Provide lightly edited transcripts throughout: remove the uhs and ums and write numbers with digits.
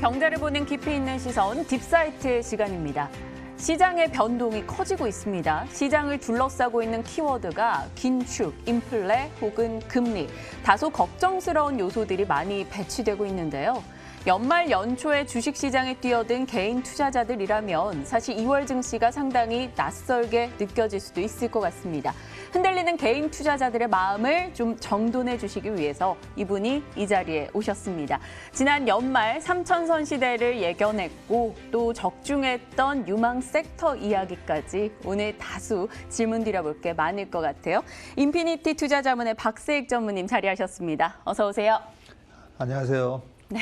경제를 보는 깊이 있는 시선 딥사이트 시간입니다. 시장의 변동이 커지고 있습니다. 시장을 둘러싸고 있는 키워드가 긴축, 인플레 혹은 금리, 다소 걱정스러운 요소들이 많이 배치되고 있는데요. 연말 연초에 주식시장에 뛰어든 개인 투자자들이라면 사실 2월 증시가 상당히 낯설게 느껴질 수도 있을 것 같습니다. 흔들리는 개인 투자자들의 마음을 좀 정돈해 주시기 위해서 이분이 이 자리에 오셨습니다. 지난 연말 3,000선 시대를 예견했고 또 적중했던 유망 섹터 이야기까지 오늘 다수 질문 드려볼 게 많을 것 같아요. 인피니티 투자자문의 박세익 전무님 자리하셨습니다. 어서 오세요. 안녕하세요. 네,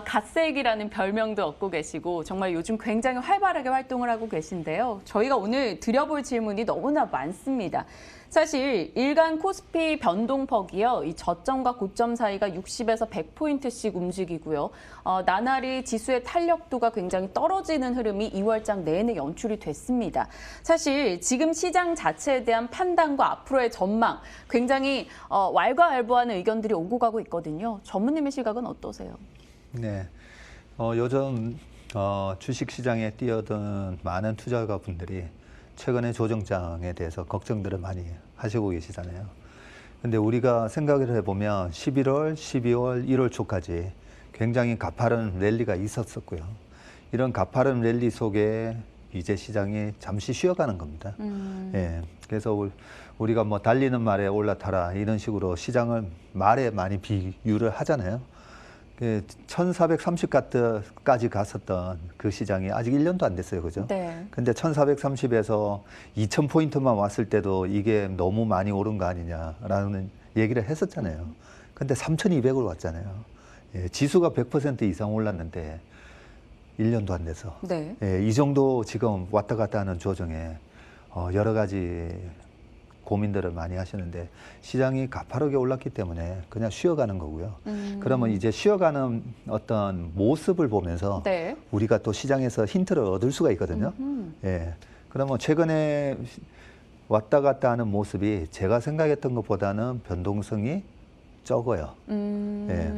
갓세익이라는 별명도 얻고 계시고 정말 요즘 굉장히 활발하게 활동을 하고 계신데요. 저희가 오늘 드려볼 질문이 너무나 많습니다. 사실 일간 코스피 변동폭이요, 이 저점과 고점 사이가 60에서 100포인트씩 움직이고요. 나날이 지수의 탄력도가 굉장히 떨어지는 흐름이 2월장 내내 연출이 됐습니다. 사실 지금 시장 자체에 대한 판단과 앞으로의 전망 굉장히 왈가왈부하는 의견들이 오고 가고 있거든요. 전무님의 시각은 어떠세요? 네, 요즘 주식시장에 뛰어든 많은 투자가분들이 최근의 조정장에 대해서 걱정들을 많이 하시고 계시잖아요. 근데 우리가 생각을 해보면 11월, 12월, 1월 초까지 굉장히 가파른 랠리가 있었었고요. 이런 가파른 랠리 속에 이제 시장이 잠시 쉬어가는 겁니다. 예, 그래서 우리가 뭐 달리는 말에 올라타라 이런 식으로 시장을 말에 많이 비유를 하잖아요. 1430까지 갔었던 그 시장이 아직 1년도 안 됐어요. 그죠? 네. 근데 1430에서 2000포인트만 왔을 때도 이게 너무 많이 오른 거 아니냐라는 얘기를 했었잖아요. 근데 3200으로 왔잖아요. 예, 지수가 100% 이상 올랐는데 1년도 안 돼서. 네. 예, 이 정도 지금 왔다 갔다 하는 조정에 여러 가지 고민들을 많이 하시는데 시장이 가파르게 올랐기 때문에 그냥 쉬어가는 거고요. 그러면 이제 쉬어가는 어떤 모습을 보면서 네. 우리가 또 시장에서 힌트를 얻을 수가 있거든요. 예. 그러면 최근에 왔다 갔다 하는 모습이 제가 생각했던 것보다는 변동성이 적어요. 예.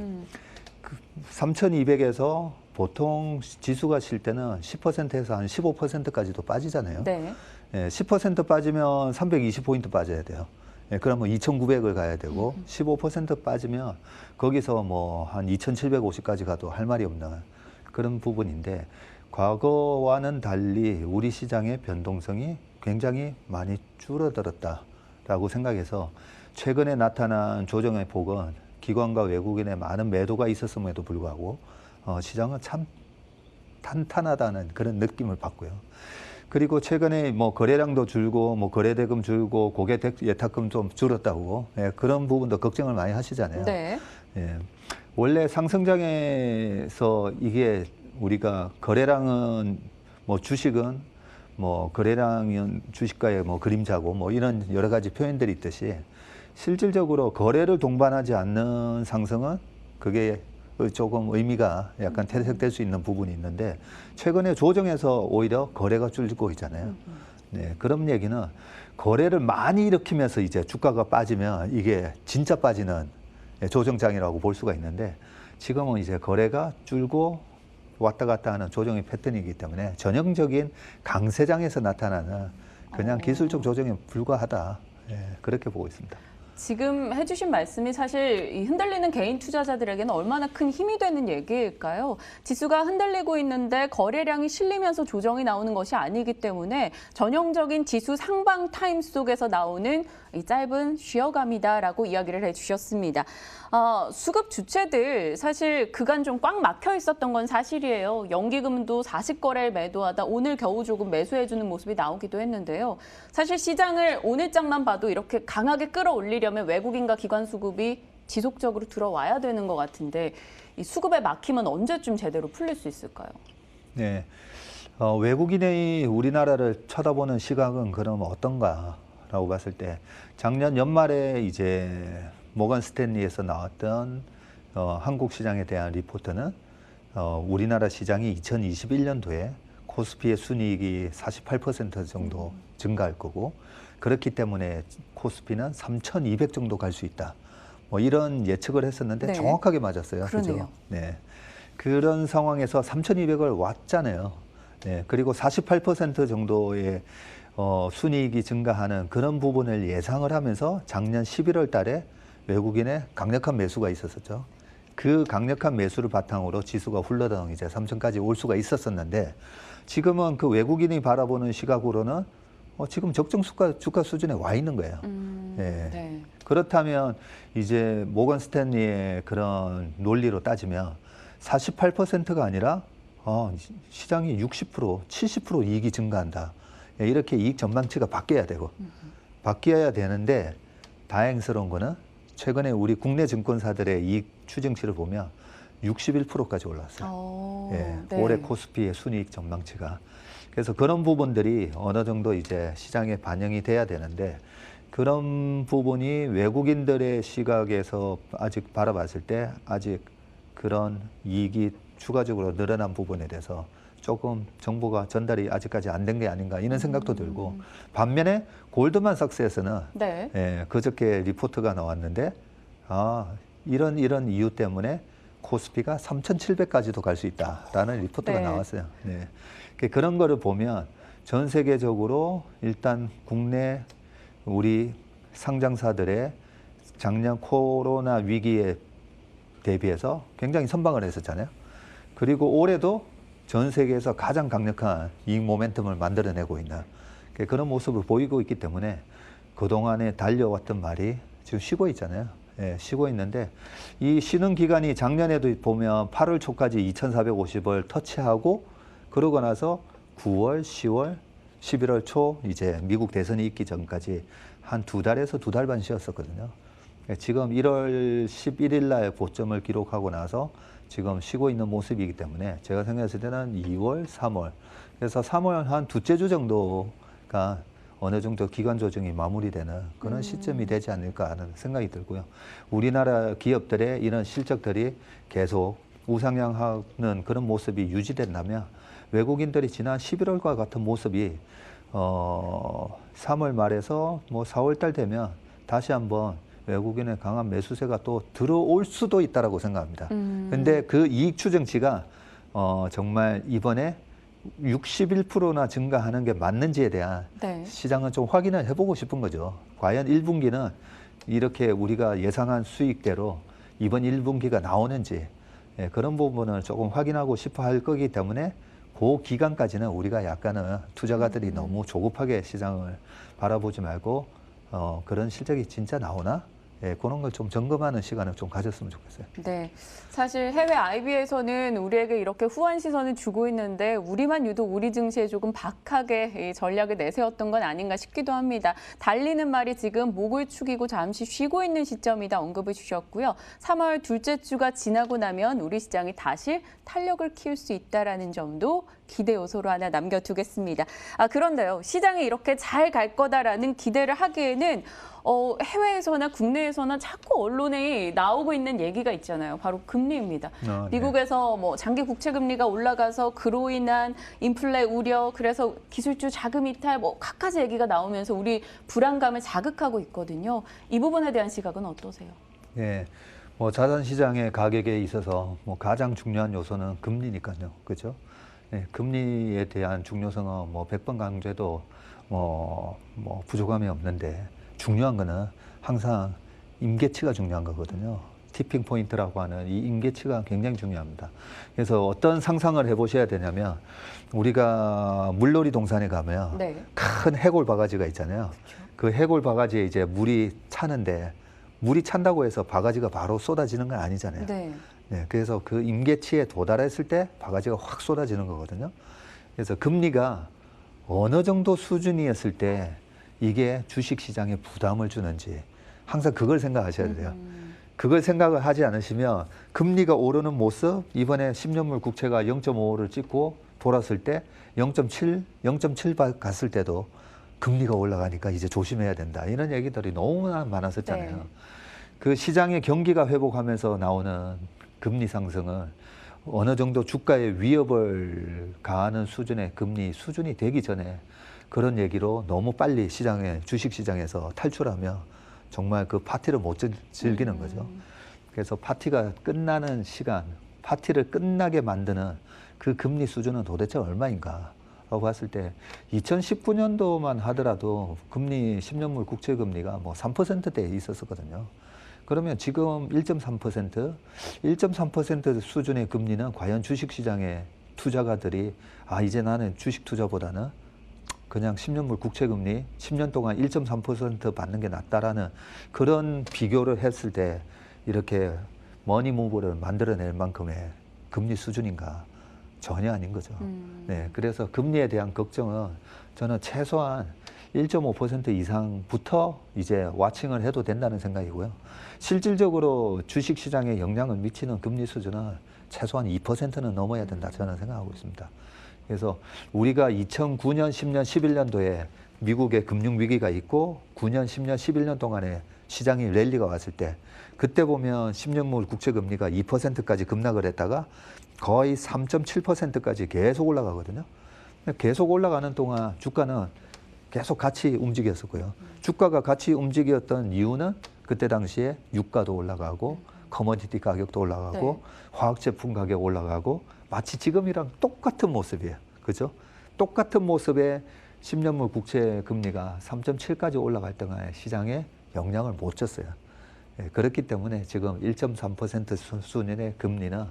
3,200에서 보통 지수가 쉴 때는 10%에서 한 15%까지도 빠지잖아요. 네. 예, 10% 빠지면 320포인트 빠져야 돼요. 예, 그러면 2,900을 가야 되고 15% 빠지면 거기서 뭐 한 2,750까지 가도 할 말이 없는 그런 부분인데 과거와는 달리 우리 시장의 변동성이 굉장히 많이 줄어들었다라고 생각해서 최근에 나타난 조정의 폭은 기관과 외국인의 많은 매도가 있었음에도 불구하고 시장은 참 탄탄하다는 그런 느낌을 받고요. 그리고 최근에 뭐 거래량도 줄고 뭐 거래대금 줄고 고객 예탁금 좀 줄었다고 그런 부분도 걱정을 많이 하시잖아요. 네. 예, 원래 상승장에서 이게 우리가 거래량은 뭐 주식은 뭐 거래량은 주식가의 뭐 그림자고 뭐 이런 여러 가지 표현들이 있듯이 실질적으로 거래를 동반하지 않는 상승은 그게 조금 의미가 약간 퇴색될 수 있는 부분이 있는데 최근에 조정에서 오히려 거래가 줄고 있잖아요. 네, 그런 얘기는 거래를 많이 일으키면서 이제 주가가 빠지면 이게 진짜 빠지는 조정장이라고 볼 수가 있는데 지금은 이제 거래가 줄고 왔다 갔다 하는 조정의 패턴이기 때문에 전형적인 강세장에서 나타나는 그냥 기술적 조정에 불과하다. 그렇게 보고 있습니다. 지금 해주신 말씀이 사실 이 흔들리는 개인 투자자들에게는 얼마나 큰 힘이 되는 얘기일까요? 지수가 흔들리고 있는데 거래량이 실리면서 조정이 나오는 것이 아니기 때문에 전형적인 지수 상방 타임 속에서 나오는 이 짧은 쉬어감이다라고 이야기를 해주셨습니다. 수급 주체들 사실 그간 좀 꽉 막혀 있었던 건 사실이에요. 연기금도 40거래를 매도하다 오늘 겨우 조금 매수해주는 모습이 나오기도 했는데요. 사실 시장을 오늘장만 봐도 이렇게 강하게 끌어올리려면 외국인과 기관 수급이 지속적으로 들어와야 되는 것 같은데 이 수급의 막힘은 언제쯤 제대로 풀릴 수 있을까요? 네, 외국인의 우리나라를 쳐다보는 시각은 그럼 어떤가라고 봤을 때 작년 연말에 이제 모건 스탠리에서 나왔던 한국 시장에 대한 리포트는 우리나라 시장이 2021년도에 코스피의 순이익이 48% 정도 증가할 거고 그렇기 때문에 코스피는 3,200 정도 갈 수 있다. 뭐 이런 예측을 했었는데 네. 정확하게 맞았어요. 그러네요. 그죠? 네. 그런 상황에서 3,200을 왔잖아요. 네, 그리고 48% 정도의 순이익이 증가하는 그런 부분을 예상을 하면서 작년 11월 달에 외국인의 강력한 매수가 있었었죠. 그 강력한 매수를 바탕으로 지수가 훌러덩 이제 3,000까지 올 수가 있었었는데 지금은 그 외국인이 바라보는 시각으로는 지금 적정 주가 수준에 와 있는 거예요. 네. 네. 그렇다면 이제 모건 스탠리의 그런 논리로 따지면 48%가 아니라 시장이 60%, 70% 이익이 증가한다. 예, 이렇게 이익 전망치가 바뀌어야 되고 바뀌어야 되는데 다행스러운 거는 최근에 우리 국내 증권사들의 이익 추정치를 보면 61%까지 올랐어요. 예, 네. 올해 코스피의 순이익 전망치가. 그래서 그런 부분들이 어느 정도 이제 시장에 반영이 돼야 되는데 그런 부분이 외국인들의 시각에서 아직 바라봤을 때 아직 그런 이익이 추가적으로 늘어난 부분에 대해서 조금 정보가 전달이 아직까지 안 된 게 아닌가 이런 생각도 들고 반면에 골드만삭스에서는 네. 예, 그저께 리포트가 나왔는데 이런 이유 때문에 코스피가 3,700까지도 갈 수 있다라는 리포트가 네. 나왔어요. 네. 그런 거를 보면 전 세계적으로 일단 국내 우리 상장사들의 작년 코로나 위기에 대비해서 굉장히 선방을 했었잖아요. 그리고 올해도 전 세계에서 가장 강력한 이익 모멘텀을 만들어내고 있는 그런 모습을 보이고 있기 때문에 그동안에 달려왔던 말이 지금 쉬고 있잖아요. 예, 쉬고 있는데 이 쉬는 기간이 작년에도 보면 8월 초까지 2,450을 터치하고 그러고 나서 9월, 10월, 11월 초 이제 미국 대선이 있기 전까지 한 2달에서 2달 반 쉬었었거든요. 지금 1월 11일 날 고점을 기록하고 나서 지금 쉬고 있는 모습이기 때문에 제가 생각했을 때는 2월, 3월 그래서 3월 한 두째 주 정도가 어느 정도 기간 조정이 마무리되는 그런 시점이 되지 않을까 하는 생각이 들고요. 우리나라 기업들의 이런 실적들이 계속 우상향하는 그런 모습이 유지된다면 외국인들이 지난 11월과 같은 모습이 3월 말에서 뭐 4월 달 되면 다시 한번 외국인의 강한 매수세가 또 들어올 수도 있다라고 생각합니다. 근데 그 이익 추정치가 정말 이번에 61%나 증가하는 게 맞는지에 대한 네. 시장은 좀 확인을 해보고 싶은 거죠. 과연 1분기는 이렇게 우리가 예상한 수익대로 이번 1분기가 나오는지 그런 부분을 조금 확인하고 싶어 할 거기 때문에 그 기간까지는 우리가 약간은 투자가들이 너무 조급하게 시장을 바라보지 말고 그런 실적이 진짜 나오나? 그런 걸 좀 점검하는 시간을 좀 가졌으면 좋겠어요. 네, 사실 해외 IB에서는 우리에게 이렇게 후한 시선을 주고 있는데 우리만 유독 우리 증시에 조금 박하게 이 전략을 내세웠던 건 아닌가 싶기도 합니다. 달리는 말이 지금 목을 축이고 잠시 쉬고 있는 시점이다 언급을 주셨고요. 3월 둘째 주가 지나고 나면 우리 시장이 다시 탄력을 키울 수 있다라는 점도 기대 요소로 하나 남겨두겠습니다. 그런데요, 시장이 이렇게 잘 갈 거다라는 기대를 하기에는 해외에서나 국내에서나 자꾸 언론에 나오고 있는 얘기가 있잖아요. 바로 금리입니다. 네. 미국에서 뭐 장기 국채 금리가 올라가서 그로 인한 인플레 우려, 그래서 기술주 자금 이탈, 뭐 갖가지 얘기가 나오면서 우리 불안감을 자극하고 있거든요. 이 부분에 대한 시각은 어떠세요? 네, 뭐 자산 시장의 가격에 있어서 뭐 가장 중요한 요소는 금리니까요, 그렇죠? 네, 금리에 대한 중요성은 뭐 100번 강조해도 뭐 부족함이 없는데. 중요한 거는 항상 임계치가 중요한 거거든요. 티핑 포인트라고 하는 이 임계치가 굉장히 중요합니다. 그래서 어떤 상상을 해보셔야 되냐면 우리가 물놀이 동산에 가면 네. 큰 해골 바가지가 있잖아요. 그 해골 바가지에 이제 물이 차는데 물이 찬다고 해서 바가지가 바로 쏟아지는 건 아니잖아요. 네. 네, 그래서 그 임계치에 도달했을 때 바가지가 확 쏟아지는 거거든요. 그래서 금리가 어느 정도 수준이었을 때 이게 주식시장에 부담을 주는지 항상 그걸 생각하셔야 돼요. 그걸 생각을 하지 않으시면 금리가 오르는 모습, 이번에 10년물 국채가 0.55를 찍고 돌았을 때 0.7 갔을 때도 금리가 올라가니까 이제 조심해야 된다. 이런 얘기들이 너무나 많았었잖아요. 네. 그 시장의 경기가 회복하면서 나오는 금리 상승은 어느 정도 주가에 위협을 가하는 수준의 금리 수준이 되기 전에 그런 얘기로 너무 빨리 주식시장에서 탈출하면 정말 그 파티를 못 즐기는 거죠. 그래서 파티가 끝나는 시간, 파티를 끝나게 만드는 그 금리 수준은 도대체 얼마인가 라고 봤을 때 2019년도만 하더라도 금리 10년물 국채 금리가 뭐 3%대에 있었거든요. 그러면 지금 1.3%, 1.3% 수준의 금리는 과연 주식시장의 투자가들이 이제 나는 주식 투자보다는 그냥 10년물 국채 금리 10년 동안 1.3% 받는 게 낫다라는 그런 비교를 했을 때 이렇게 머니무브를 만들어낼 만큼의 금리 수준인가? 전혀 아닌 거죠. 네, 그래서 금리에 대한 걱정은 저는 최소한 1.5% 이상부터 이제 와칭을 해도 된다는 생각이고요. 실질적으로 주식시장에 영향을 미치는 금리 수준은 최소한 2%는 넘어야 된다 저는 생각하고 있습니다. 그래서 우리가 2009년, 10년, 11년도에 미국의 금융위기가 있고 9년, 10년, 11년 동안에 시장이 랠리가 왔을 때 그때 보면 10년물 국채금리가 2%까지 급락을 했다가 거의 3.7%까지 계속 올라가거든요. 계속 올라가는 동안 주가는 계속 같이 움직였었고요. 주가가 같이 움직였던 이유는 그때 당시에 유가도 올라가고 커머디티 가격도 올라가고 네. 화학제품 가격 올라가고 마치 지금이랑 똑같은 모습이에요. 그죠? 똑같은 모습에 10년물 국채 금리가 3.7까지 올라갈 동안 시장에 영향을 못 줬어요. 그렇기 때문에 지금 1.3% 수준의 금리는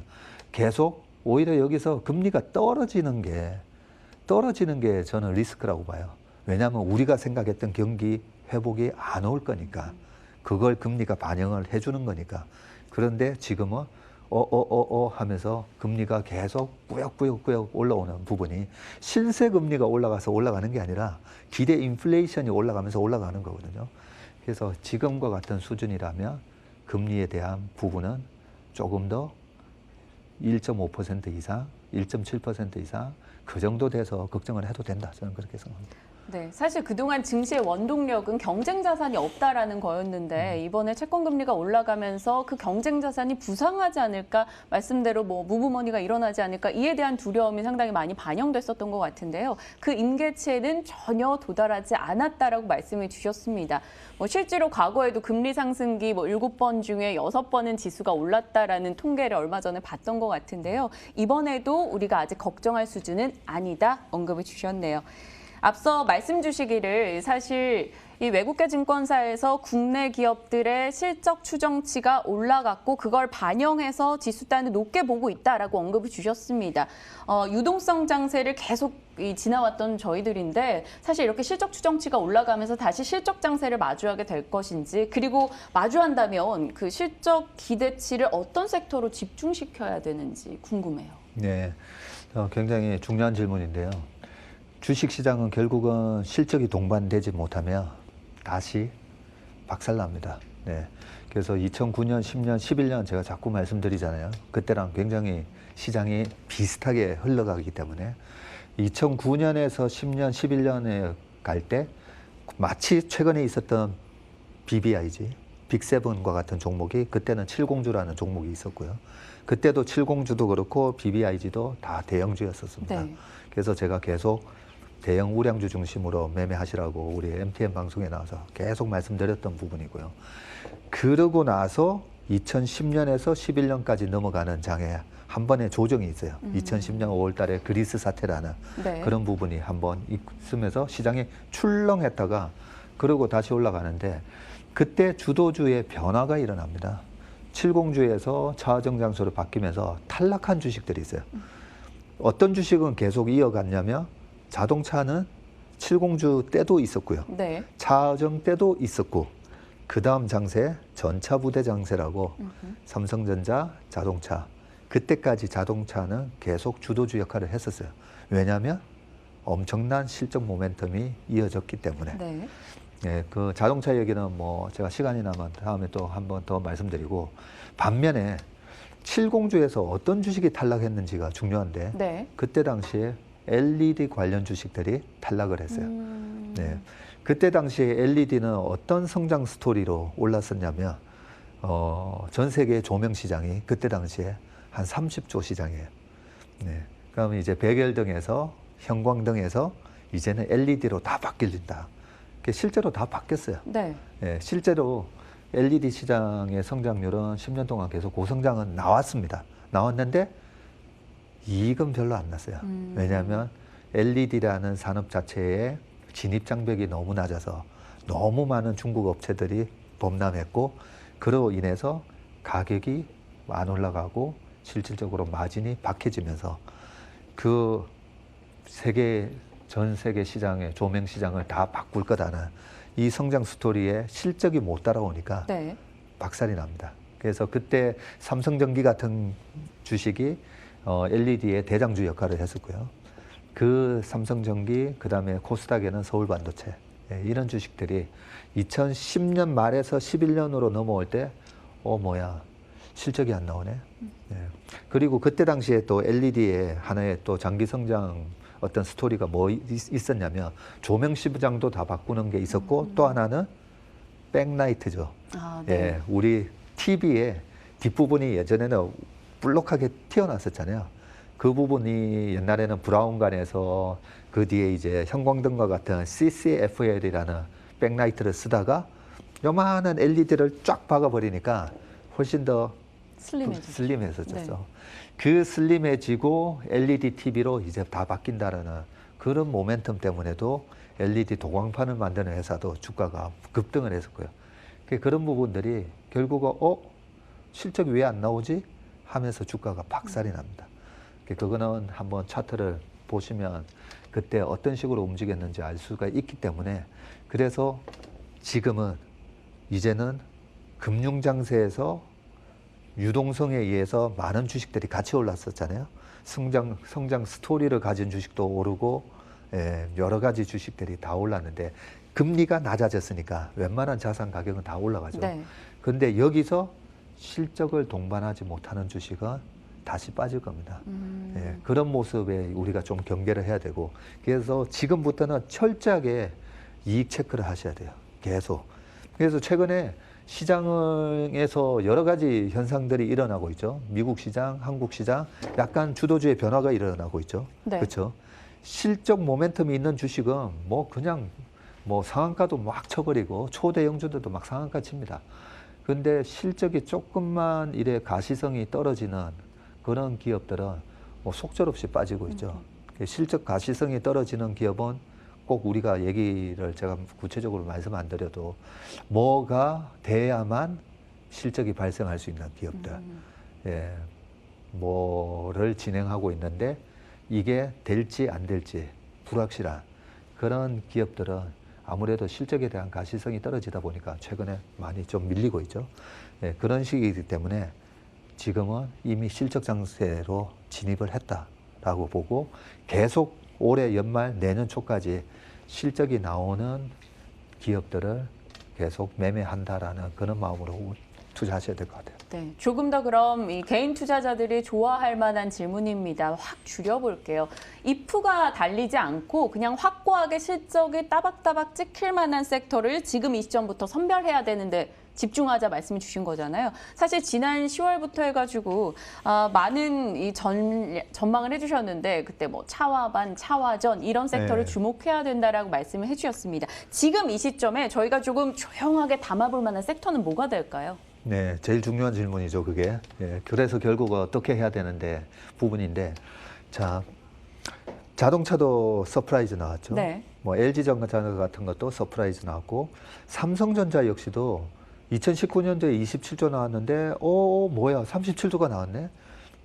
계속 오히려 여기서 금리가 떨어지는 게 저는 리스크라고 봐요. 왜냐하면 우리가 생각했던 경기 회복이 안 올 거니까 그걸 금리가 반영을 해주는 거니까. 그런데 지금은 하면서 금리가 계속 꾸역꾸역 올라오는 부분이 실세 금리가 올라가서 올라가는 게 아니라 기대 인플레이션이 올라가면서 올라가는 거거든요. 그래서 지금과 같은 수준이라면 금리에 대한 부분은 조금 더 1.5% 이상, 1.7% 이상 그 정도 돼서 걱정을 해도 된다. 저는 그렇게 생각합니다. 네, 사실 그동안 증시의 원동력은 경쟁 자산이 없다라는 거였는데 이번에 채권 금리가 올라가면서 그 경쟁 자산이 부상하지 않을까, 말씀대로 뭐 무브머니가 일어나지 않을까, 이에 대한 두려움이 상당히 많이 반영됐었던 것 같은데요. 그 임계치에는 전혀 도달하지 않았다라고 말씀을 주셨습니다. 뭐 실제로 과거에도 금리 상승기 7번 중에 6번은 지수가 올랐다라는 통계를 얼마 전에 봤던 것 같은데요. 이번에도 우리가 아직 걱정할 수준은 아니다 언급을 주셨네요. 앞서 말씀 주시기를 사실 이 외국계 증권사에서 국내 기업들의 실적 추정치가 올라갔고 그걸 반영해서 지수단을 높게 보고 있다라고 언급을 주셨습니다. 유동성 장세를 계속 지나왔던 저희들인데 사실 이렇게 실적 추정치가 올라가면서 다시 실적 장세를 마주하게 될 것인지, 그리고 마주한다면 그 실적 기대치를 어떤 섹터로 집중시켜야 되는지 궁금해요. 네, 굉장히 중요한 질문인데요. 주식시장은 결국은 실적이 동반되지 못하면 다시 박살납니다. 네. 그래서 2009년, 10년, 11년 제가 자꾸 말씀드리잖아요. 그때랑 굉장히 시장이 비슷하게 흘러가기 때문에 2009년에서 10년, 11년에 갈 때 마치 최근에 있었던 BBIG, 빅세븐과 같은 종목이 그때는 칠공주라는 종목이 있었고요. 그때도 칠공주도 그렇고 BBIG도 다 대형주였었습니다. 네. 그래서 제가 계속 대형 우량주 중심으로 매매하시라고 우리 MTN 방송에 나와서 계속 말씀드렸던 부분이고요. 그러고 나서 2010년에서 11년까지 넘어가는 장에 한 번의 조정이 있어요. 2010년 5월 달에 그리스 사태라는 네. 그런 부분이 한 번 있으면서 시장이 출렁했다가 그러고 다시 올라가는데 그때 주도주의 변화가 일어납니다. 칠공주에서 차정 장소로 바뀌면서 탈락한 주식들이 있어요. 어떤 주식은 계속 이어갔냐면 자동차는 칠공주 때도 있었고요. 네. 차정 때도 있었고 그 다음 장세 전차부대 장세라고 삼성전자, 자동차 그때까지 자동차는 계속 주도주 역할을 했었어요. 왜냐하면 엄청난 실적 모멘텀이 이어졌기 때문에. 네. 네, 그 자동차 얘기는 뭐 제가 시간이 나면 다음에 또 한 번 더 말씀드리고, 반면에 칠공주에서 어떤 주식이 탈락했는지가 중요한데 네. 그때 당시에 LED 관련 주식들이 탈락을 했어요. 네, 그때 당시에 LED는 어떤 성장 스토리로 올랐었냐면 전 세계 조명 시장이 그때 당시에 한 30조 시장이에요. 네, 그러면 이제 백열등에서 형광등에서 이제는 LED로 다 바뀌린다. 실제로 다 바뀌었어요. 네. 실제로 LED 시장의 성장률은 10년 동안 계속 고성장은 나왔습니다. 나왔는데 이익은 별로 안 났어요. 왜냐하면 LED라는 산업 자체의 진입 장벽이 너무 낮아서 너무 많은 중국 업체들이 범람했고 그로 인해서 가격이 안 올라가고 실질적으로 마진이 박해지면서 그 전 세계 시장의 조명 시장을 다 바꿀 거다는 이 성장 스토리에 실적이 못 따라오니까 네. 박살이 납니다. 그래서 그때 삼성전기 같은 주식이 LED의 대장주 역할을 했었고요. 그 삼성전기, 그 다음에 코스닥에는 서울반도체, 이런 주식들이 2010년 말에서 11년으로 넘어올 때, 뭐야, 실적이 안 나오네. 그리고 그때 당시에 또 LED의 하나의 또 장기 성장 어떤 스토리가 뭐 있었냐면 조명 시장도 다 바꾸는 게 있었고 또 하나는 백라이트죠. 네. 우리 TV의 뒷부분이 예전에는 볼록하게 튀어나왔었잖아요. 그 부분이 옛날에는 브라운관에서 그 뒤에 이제 형광등과 같은 CCFL이라는 백라이트를 쓰다가 요만한 LED를 쫙 박아버리니까 훨씬 더 슬림해졌죠. 네. 그 슬림해지고 LED TV로 이제 다 바뀐다라는 그런 모멘텀 때문에도 LED 도광판을 만드는 회사도 주가가 급등을 했었고요. 그런 부분들이 결국은 실적이 왜 안 나오지? 하면서 주가가 박살이 납니다. 그거는 한번 차트를 보시면 그때 어떤 식으로 움직였는지 알 수가 있기 때문에 그래서 지금은 이제는 금융장세에서 유동성에 의해서 많은 주식들이 같이 올랐었잖아요. 성장 스토리를 가진 주식도 오르고 여러 가지 주식들이 다 올랐는데 금리가 낮아졌으니까 웬만한 자산 가격은 다 올라가죠. 그런데 여기서 실적을 동반하지 못하는 주식은 다시 빠질 겁니다. 그런 모습에 우리가 좀 경계를 해야 되고 그래서 지금부터는 철저하게 이익 체크를 하셔야 돼요. 계속. 그래서 최근에 시장에서 여러 가지 현상들이 일어나고 있죠. 미국 시장, 한국 시장 약간 주도주의 변화가 일어나고 있죠. 그렇죠. 실적 모멘텀이 있는 주식은 뭐 그냥 뭐 상한가도 막 쳐버리고 초대형주들도 막 상한가 칩니다. 그런데 실적이 조금만 이래 가시성이 떨어지는 그런 기업들은 뭐 속절없이 빠지고 있죠. 실적 가시성이 떨어지는 기업은 꼭 우리가 얘기를 제가 구체적으로 말씀 안 드려도 뭐가 돼야만 실적이 발생할 수 있는 기업들, 뭐를 진행하고 있는데 이게 될지 안 될지 불확실한 그런 기업들은 아무래도 실적에 대한 가시성이 떨어지다 보니까 최근에 많이 좀 밀리고 있죠. 그런 시기이기 때문에 지금은 이미 실적 장세로 진입을 했다라고 보고 계속 올해 연말 내년 초까지 실적이 나오는 기업들을 계속 매매한다라는 그런 마음으로 투자하셔야 될 것 같아요. 네, 조금 더 그럼 이 개인 투자자들이 좋아할 만한 질문입니다. 확 줄여볼게요. 이프가 달리지 않고 그냥 확고하게 실적이 따박따박 찍힐 만한 섹터를 지금 이 시점부터 선별해야 되는데 집중하자 말씀을 주신 거잖아요. 사실 지난 10월부터 해가지고 많은 이 전망을 해주셨는데 그때 뭐 차와반, 차와전 이런 섹터를 주목해야 된다라고 말씀을 해주셨습니다. 지금 이 시점에 저희가 조금 조용하게 담아볼 만한 섹터는 뭐가 될까요? 네, 제일 중요한 질문이죠, 그게. 그래서 결국 어떻게 해야 되는데 부분인데, 자, 자동차도 서프라이즈 나왔죠. 뭐 LG전자 같은 것도 서프라이즈 나왔고, 삼성전자 역시도 2019년도에 27조 나왔는데, 뭐야, 37조가 나왔네?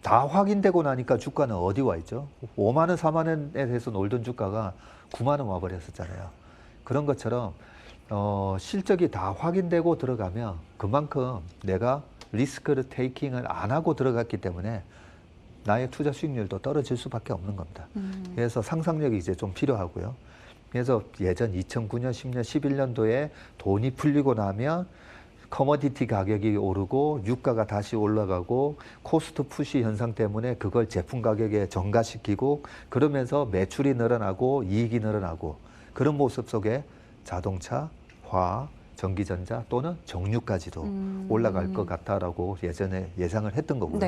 다 확인되고 나니까 주가는 어디 와 있죠? 5만 원, 4만 원에 대해서 놀던 주가가 9만 원 와버렸었잖아요. 그런 것처럼 실적이 다 확인되고 들어가면 그만큼 내가 리스크를 테이킹을 안 하고 들어갔기 때문에 나의 투자 수익률도 떨어질 수밖에 없는 겁니다. 그래서 상상력이 이제 좀 필요하고요. 그래서 예전 2009년, 10년, 11년도에 돈이 풀리고 나면 커머디티 가격이 오르고 유가가 다시 올라가고 코스트 푸시 현상 때문에 그걸 제품 가격에 전가시키고 그러면서 매출이 늘어나고 이익이 늘어나고 그런 모습 속에 자동차, 화학, 전기전자 또는 정유까지도 올라갈 것 같다라고 예전에 예상을 했던 거고요.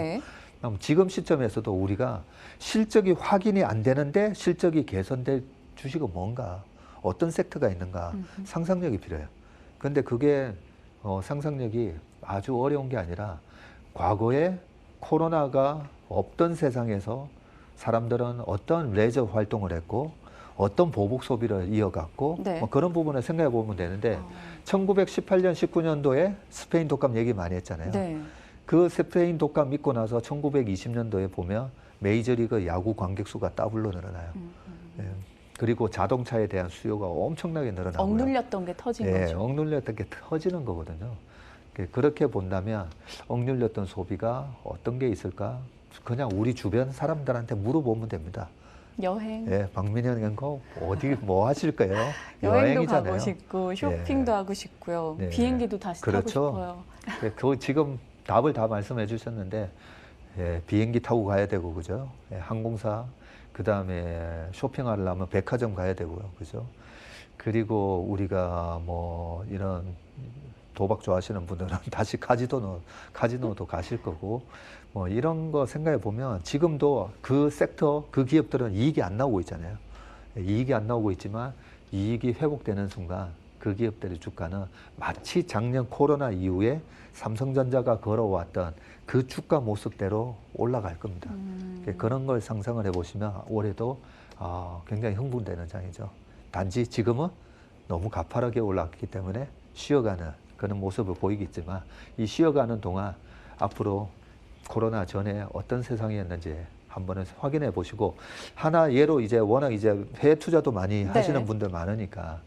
그럼 지금 시점에서도 우리가 실적이 확인이 안 되는데 실적이 개선될 주식은 뭔가 어떤 섹터가 있는가 상상력이 필요해요. 그런데 그게 상상력이 아주 어려운 게 아니라 과거에 코로나가 없던 세상에서 사람들은 어떤 레저 활동을 했고 어떤 보복 소비를 이어갔고 네. 뭐 그런 부분을 생각해 보면 되는데 1918년, 19년도에 스페인 독감 얘기 많이 했잖아요. 네. 그 스페인 독감 있고 나서 1920년도에 보면 메이저리그 야구 관객 수가 더블로 늘어나요. 예. 그리고 자동차에 대한 수요가 엄청나게 늘어나고요. 억눌렸던 게 터진 예, 거죠. 억눌렸던 게 터지는 거거든요. 그렇게 본다면 억눌렸던 소비가 어떤 게 있을까? 그냥 우리 주변 사람들한테 물어보면 됩니다. 여행. 예, 박민현 연구 어디 뭐 하실 거예요? 여행도 여행이잖아요. 가고 싶고 쇼핑도 하고 싶고요. 네. 비행기도 다시 타고 그렇죠. 싶어요. 그 지금 답을 다 말씀해 주셨는데 예, 비행기 타고 가야 되고 그죠? 예, 항공사 그다음에 쇼핑하려면 백화점 가야 되고요. 그죠? 그리고 우리가 뭐 이런 도박 좋아하시는 분들은 다시 카지노도 가실 거고 뭐 이런 거 생각해 보면 지금도 그 섹터 그 기업들은 이익이 안 나오고 있잖아요. 이익이 안 나오고 있지만 이익이 회복되는 순간 그 기업들의 주가는 마치 작년 코로나 이후에 삼성전자가 걸어왔던 그 주가 모습대로 올라갈 겁니다. 그런 걸 상상을 해보시면 올해도 굉장히 흥분되는 장이죠. 단지 지금은 너무 가파르게 올랐기 때문에 쉬어가는 그런 모습을 보이겠지만 이 쉬어가는 동안 앞으로 코로나 전에 어떤 세상이었는지 한번 확인해 보시고 하나 예로 이제 워낙 이제 해외 투자도 많이 하시는 분들 많으니까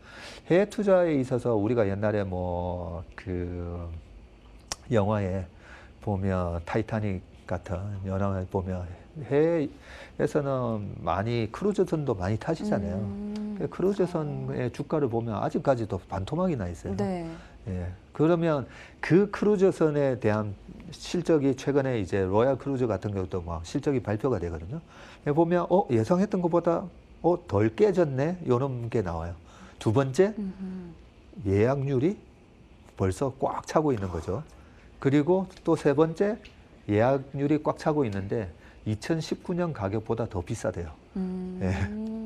해외 투자에 있어서 우리가 옛날에 뭐 그 영화에 보면 타이타닉 같은 영화에 보면 해외에서는 많이 크루즈선도 많이 타시잖아요. 크루즈선의 주가를 보면 아직까지도 반토막이 나 있어요. 네. 예. 그러면 그 크루즈선에 대한 실적이 최근에 이제 로얄 크루즈 같은 경우도 막 실적이 발표가 되거든요. 보면 예상했던 것보다 덜 깨졌네 이런 게 나와요. 두 번째 예약률이 벌써 꽉 차고 있는 거죠. 그리고 또 세 번째 예약률이 꽉 차고 있는데 2019년 가격보다 더 비싸대요. 예.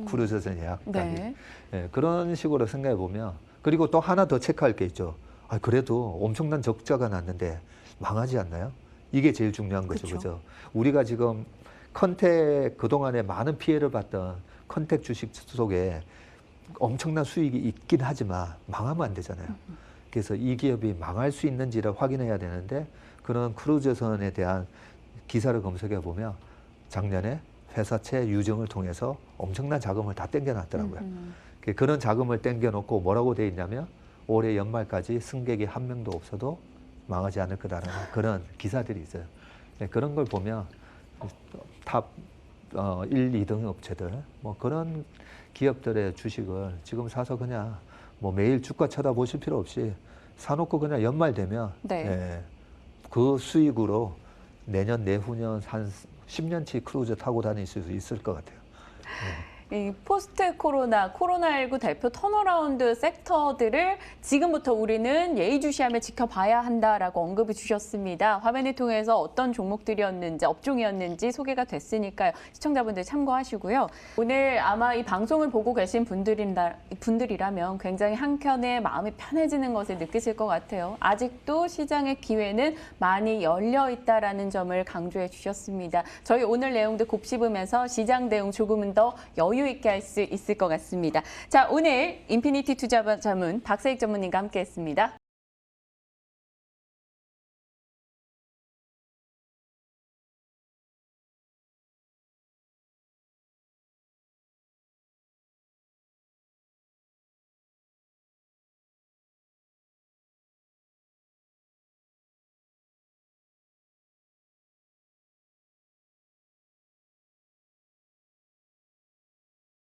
크루즈선 예약 가격이. 네. 예. 그런 식으로 생각해 보면 그리고 또 하나 더 체크할 게 있죠. 그래도 엄청난 적자가 났는데 망하지 않나요? 이게 제일 중요한 거죠. 그죠? 우리가 지금 컨택 그동안에 많은 피해를 봤던 컨택 주식 속에 엄청난 수익이 있긴 하지만 망하면 안 되잖아요. 그래서 이 기업이 망할 수 있는지를 확인해야 되는데 그런 크루즈선에 대한 기사를 검색해 보면 작년에 회사채 유증을 통해서 엄청난 자금을 다 땡겨놨더라고요. 그런 자금을 땡겨놓고 뭐라고 돼 있냐면 올해 연말까지 승객이 한 명도 없어도 망하지 않을 거다라는 그런 기사들이 있어요. 그런 걸 보면 탑 1, 2등 업체들 뭐 그런 기업들의 주식을 지금 사서 그냥 뭐 매일 주가 쳐다보실 필요 없이 사놓고 그냥 연말 되면 그 수익으로 내년 내후년 한 10년치 크루즈 타고 다닐 수 있을 것 같아요. 이 포스트 코로나19 대표 턴어라운드 섹터들을 지금부터 우리는 예의주시하며 지켜봐야 한다라고 언급을 주셨습니다. 화면을 통해서 어떤 종목들이었는지, 업종이었는지 소개가 됐으니까요. 시청자분들 참고하시고요. 오늘 아마 이 방송을 보고 계신 분들이라면 굉장히 한켠에 마음이 편해지는 것을 느끼실 것 같아요. 아직도 시장의 기회는 많이 열려 있다라는 점을 강조해 주셨습니다. 저희 오늘 내용도 곱씹으면서 시장 대응 조금은 더 여유 있게 할 수 있을 것 같습니다. 자, 오늘 인피니티 투자자문 박세익 전문님과 함께했습니다.